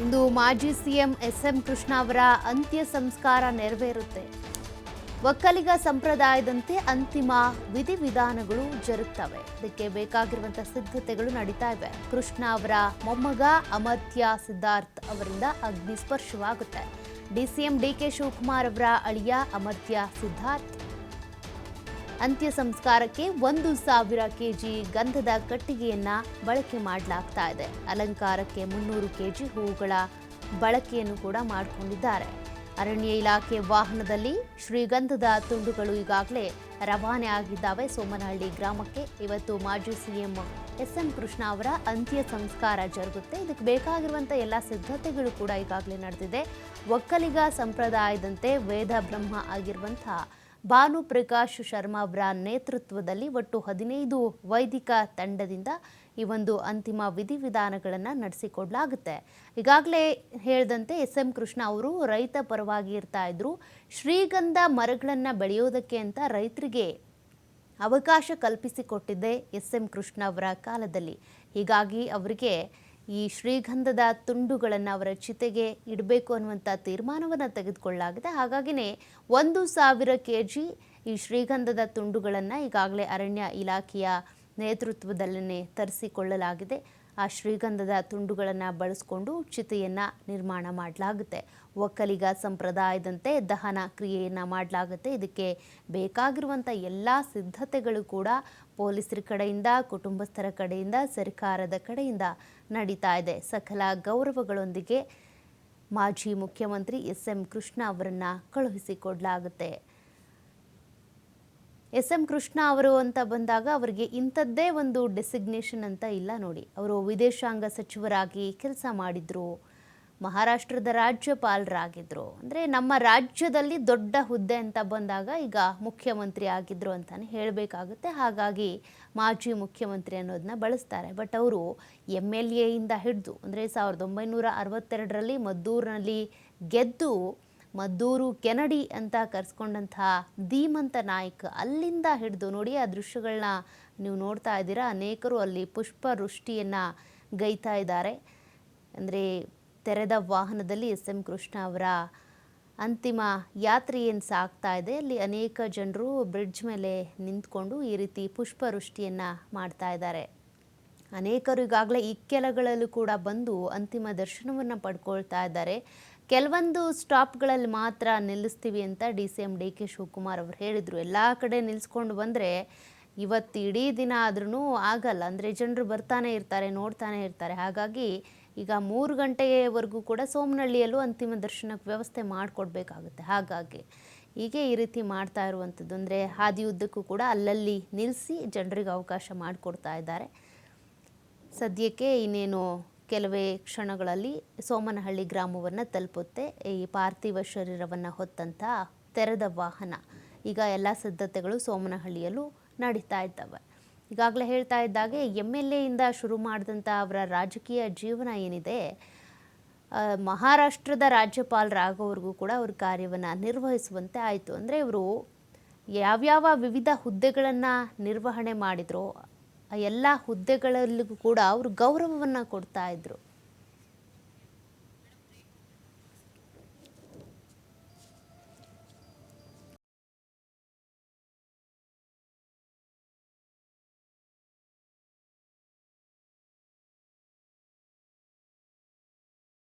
ಇಂದು ಮಾಜಿ CM SM. Krishna ಅವರ ಅಂತ್ಯ ಸಂಸ್ಕಾರ ನೆರವೇರುತ್ತೆ. ಒಕ್ಕಲಿಗ ಸಂಪ್ರದಾಯದಂತೆ ಅಂತಿಮ ವಿಧಿವಿಧಾನಗಳು ಜರುಗುತ್ತವೆ. ಇದಕ್ಕೆ ಬೇಕಾಗಿರುವಂತಹ ಸಿದ್ಧತೆಗಳು ನಡೀತಾ ಇವೆ. ಕೃಷ್ಣ ಅವರ ಮೊಮ್ಮಗ ಅಮರ್ತ್ಯ ಸಿದ್ಧಾರ್ಥ್ ಅವರಿಂದ ಅಗ್ನಿ ಸ್ಪರ್ಶವಾಗುತ್ತೆ. ಡಿಸಿಎಂ ಡಿಕೆ ಶಿವಕುಮಾರ್ ಅವರ ಅಳಿಯ ಅಮರ್ತ್ಯ ಸಿದ್ಧಾರ್ಥ್ ಅಂತ್ಯ ಸಂಸ್ಕಾರಕ್ಕೆ 1,000 ಕೆಜಿ ಗಂಧದ ಕಟ್ಟಿಗೆಯನ್ನ ಬಳಕೆ ಮಾಡಲಾಗ್ತಾ ಇದೆ. ಅಲಂಕಾರಕ್ಕೆ 300 ಕೆಜಿ ಹೂವುಗಳ ಬಳಕೆಯನ್ನು ಕೂಡ ಮಾಡಿಕೊಂಡಿದ್ದಾರೆ. ಅರಣ್ಯ ಇಲಾಖೆ ವಾಹನದಲ್ಲಿ ಶ್ರೀಗಂಧದ ತುಂಡುಗಳು ಈಗಾಗಲೇ ರವಾನೆ ಆಗಿದ್ದಾವೆ ಸೋಮನಹಳ್ಳಿ ಗ್ರಾಮಕ್ಕೆ. ಇವತ್ತು ಮಾಜಿ ಸಿಎಂ ಎಸ್.ಎಂ. ಕೃಷ್ಣ ಅವರ ಅಂತ್ಯ ಸಂಸ್ಕಾರ ಜರುಗುತ್ತೆ. ಇದಕ್ಕೆ ಬೇಕಾಗಿರುವಂಥ ಎಲ್ಲ ಸಿದ್ಧತೆಗಳು ಕೂಡ ಈಗಾಗಲೇ ನಡೆದಿದೆ. ಒಕ್ಕಲಿಗ ಸಂಪ್ರದಾಯದಂತೆ ವೇದ ಬ್ರಹ್ಮ ಆಗಿರುವಂಥ ಭಾನುಪ್ರಕಾಶ್ ಶರ್ಮಾ ಅವರ ನೇತೃತ್ವದಲ್ಲಿ ಒಟ್ಟು 15 ವೈದಿಕ ತಂಡದಿಂದ ಈ ಒಂದು ಅಂತಿಮ ವಿಧಿವಿಧಾನಗಳನ್ನು ನಡೆಸಿಕೊಡಲಾಗುತ್ತೆ. ಈಗಾಗಲೇ ಹೇಳಿದಂತೆ ಎಸ್.ಎಂ. ಕೃಷ್ಣ ಅವರು ರೈತ ಪರವಾಗಿ ಇರ್ತಾ ಇದ್ರು. ಶ್ರೀಗಂಧ ಮರಗಳನ್ನು ಬೆಳೆಯೋದಕ್ಕೆ ಅಂತ ರೈತರಿಗೆ ಅವಕಾಶ ಕಲ್ಪಿಸಿಕೊಟ್ಟಿದ್ದೆ ಎಸ್.ಎಂ. ಕೃಷ್ಣ ಅವರ ಕಾಲದಲ್ಲಿ. ಹೀಗಾಗಿ ಅವರಿಗೆ ಈ ಶ್ರೀಗಂಧದ ತುಂಡುಗಳನ್ನು ಅವರ ಚಿತೆಗೆ ಇಡಬೇಕು ಅನ್ನುವಂಥ ತೀರ್ಮಾನವನ್ನು ತೆಗೆದುಕೊಳ್ಳಲಾಗಿದೆ. ಹಾಗಾಗಿನೇ 1,000 ಕೆಜಿ ಈ ಶ್ರೀಗಂಧದ ತುಂಡುಗಳನ್ನು ಈಗಾಗಲೇ ಅರಣ್ಯ ಇಲಾಖೆಯ ನೇತೃತ್ವದಲ್ಲೇ ತರಿಸಿಕೊಳ್ಳಲಾಗಿದೆ. ಆ ಶ್ರೀಗಂಧದ ತುಂಡುಗಳನ್ನು ಬಳಸಿಕೊಂಡು ಚಿತೆಯನ್ನು ನಿರ್ಮಾಣ ಮಾಡಲಾಗುತ್ತೆ. ಒಕ್ಕಲಿಗ ಸಂಪ್ರದಾಯದಂತೆ ದಹನ ಕ್ರಿಯೆಯನ್ನು ಮಾಡಲಾಗುತ್ತೆ. ಇದಕ್ಕೆ ಬೇಕಾಗಿರುವಂಥ ಎಲ್ಲ ಸಿದ್ಧತೆಗಳು ಕೂಡ ಪೊಲೀಸರ ಕಡೆಯಿಂದ, ಕುಟುಂಬಸ್ಥರ ಕಡೆಯಿಂದ, ಸರ್ಕಾರದ ಕಡೆಯಿಂದ ನಡೀತಾ ಇದೆ. ಸಕಲ ಗೌರವಗಳೊಂದಿಗೆ ಮಾಜಿ ಮುಖ್ಯಮಂತ್ರಿ ಎಸ್.ಎಂ. ಕೃಷ್ಣ ಅವರನ್ನು ಕಳುಹಿಸಿಕೊಡಲಾಗುತ್ತೆ. ಎಸ್.ಎಂ. ಕೃಷ್ಣ ಅವರು ಅಂತ ಬಂದಾಗ ಅವರಿಗೆ ಇಂಥದ್ದೇ ಒಂದು ಡೆಸಿಗ್ನೇಷನ್ ಅಂತ ಇಲ್ಲ ನೋಡಿ. ಅವರು ವಿದೇಶಾಂಗ ಸಚಿವರಾಗಿ ಕೆಲಸ ಮಾಡಿದ್ರು, ಮಹಾರಾಷ್ಟ್ರದ ರಾಜ್ಯಪಾಲರಾಗಿದ್ದರು. ಅಂದರೆ ನಮ್ಮ ರಾಜ್ಯದಲ್ಲಿ ದೊಡ್ಡ ಹುದ್ದೆ ಅಂತ ಬಂದಾಗ ಈಗ ಮುಖ್ಯಮಂತ್ರಿ ಆಗಿದ್ರು ಅಂತಲೇ ಹೇಳಬೇಕಾಗುತ್ತೆ. ಹಾಗಾಗಿ ಮಾಜಿ ಮುಖ್ಯಮಂತ್ರಿ ಅನ್ನೋದನ್ನ ಬಳಸ್ತಾರೆ. ಬಟ್ ಅವರು MLAಯಿಂದ ಹಿಡಿದು ಅಂದರೆ 1962ರಲ್ಲಿ ಮದ್ದೂರಿನಲ್ಲಿ ಗೆದ್ದು ಮದ್ದೂರು ಕೆನಡಿ ಅಂತ ಕರೆಸ್ಕೊಂಡಂತಹ ಧೀಮಂತ ನಾಯಕ, ಅಲ್ಲಿಂದ ಹಿಡಿದು ನೋಡಿ ಆ ದೃಶ್ಯಗಳನ್ನ ನೀವು ನೋಡ್ತಾ ಇದ್ದೀರಾ. ಅನೇಕರು ಅಲ್ಲಿ ಪುಷ್ಪವೃಷ್ಟಿಯನ್ನು ಗೈತಾ ಇದ್ದಾರೆ. ಅಂದರೆ ತೆರೆದ ವಾಹನದಲ್ಲಿ ಎಸ್.ಎಂ. ಕೃಷ್ಣ ಅವರ ಅಂತಿಮ ಯಾತ್ರೆ ಏನು ಸಾಗ್ತಾ ಇದೆ, ಅಲ್ಲಿ ಅನೇಕ ಜನರು ಬ್ರಿಡ್ಜ್ ಮೇಲೆ ನಿಂತ್ಕೊಂಡು ಈ ರೀತಿ ಪುಷ್ಪವೃಷ್ಟಿಯನ್ನು ಮಾಡ್ತಾ ಇದ್ದಾರೆ. ಅನೇಕರು ಈಗಾಗಲೇ ಇಕ್ಕೆಲಗಳಲ್ಲೂ ಕೂಡ ಬಂದು ಅಂತಿಮ ದರ್ಶನವನ್ನು ಪಡ್ಕೊಳ್ತಾ ಇದ್ದಾರೆ. ಕೆಲವೊಂದು ಸ್ಟಾಪ್ಗಳಲ್ಲಿ ಮಾತ್ರ ನಿಲ್ಲಿಸ್ತೀವಿ ಅಂತ ಡಿಸಿಎಂ ಡಿಕೆ ಶಿವಕುಮಾರ್ ಅವರು ಹೇಳಿದರು. ಎಲ್ಲ ಕಡೆ ನಿಲ್ಲಿಸ್ಕೊಂಡು ಬಂದರೆ ಇವತ್ತು ಇಡೀ ದಿನ ಆದ್ರೂ ಆಗಲ್ಲ. ಅಂದರೆ ಜನರು ಬರ್ತಾನೆ ಇರ್ತಾರೆ, ನೋಡ್ತಾನೆ ಇರ್ತಾರೆ. ಹಾಗಾಗಿ ಈಗ 3 ಗಂಟೆವರೆಗೂ ಕೂಡ ಸೋಮನಹಳ್ಳಿಯಲ್ಲೂ ಅಂತಿಮ ದರ್ಶನಕ್ಕೆ ವ್ಯವಸ್ಥೆ ಮಾಡಿಕೊಡ್ಬೇಕಾಗುತ್ತೆ. ಹಾಗಾಗಿ ಹೀಗೆ ಈ ರೀತಿ ಮಾಡ್ತಾ ಇರುವಂಥದ್ದು. ಅಂದರೆ ಹಾದಿಯುದ್ದಕ್ಕೂ ಕೂಡ ಅಲ್ಲಲ್ಲಿ ನಿಲ್ಲಿಸಿ ಜನರಿಗೆ ಅವಕಾಶ ಮಾಡಿಕೊಡ್ತಾ ಇದ್ದಾರೆ. ಸದ್ಯಕ್ಕೆ ಇನ್ನೇನು ಕೆಲವೇ ಕ್ಷಣಗಳಲ್ಲಿ ಸೋಮನಹಳ್ಳಿ ಗ್ರಾಮವನ್ನು ತಲುಪುತ್ತೆ ಈ ಪಾರ್ಥಿವ ಶರೀರವನ್ನು ಹೊತ್ತಂಥ ತೆರೆದ ವಾಹನ. ಈಗ ಎಲ್ಲ ಸಿದ್ಧತೆಗಳು ಸೋಮನಹಳ್ಳಿಯಲ್ಲೂ ನಡೀತಾ ಇದ್ದಾವೆ. ಈಗಾಗಲೇ ಹೇಳ್ತಾ ಇದ್ದಾಗೆ MLAಯಿಂದ ಶುರು ಮಾಡಿದಂಥ ಅವರ ರಾಜಕೀಯ ಜೀವನ ಏನಿದೆ, ಮಹಾರಾಷ್ಟ್ರದ ರಾಜ್ಯಪಾಲರಾಗೋವರೆಗೂ ಕೂಡ ಅವ್ರ ಕಾರ್ಯವನ್ನು ನಿರ್ವಹಿಸುವಂತೆ ಆಯಿತು. ಅಂದರೆ ಇವರು ಯಾವ್ಯಾವ ವಿವಿಧ ಹುದ್ದೆಗಳನ್ನು ನಿರ್ವಹಣೆ ಮಾಡಿದ್ರು ಆ ಎಲ್ಲ ಹುದ್ದೆಗಳಲ್ಲಿಗೂ ಕೂಡ ಅವರು ಗೌರವವನ್ನು ಕೊಡ್ತಾ ಇದ್ರು.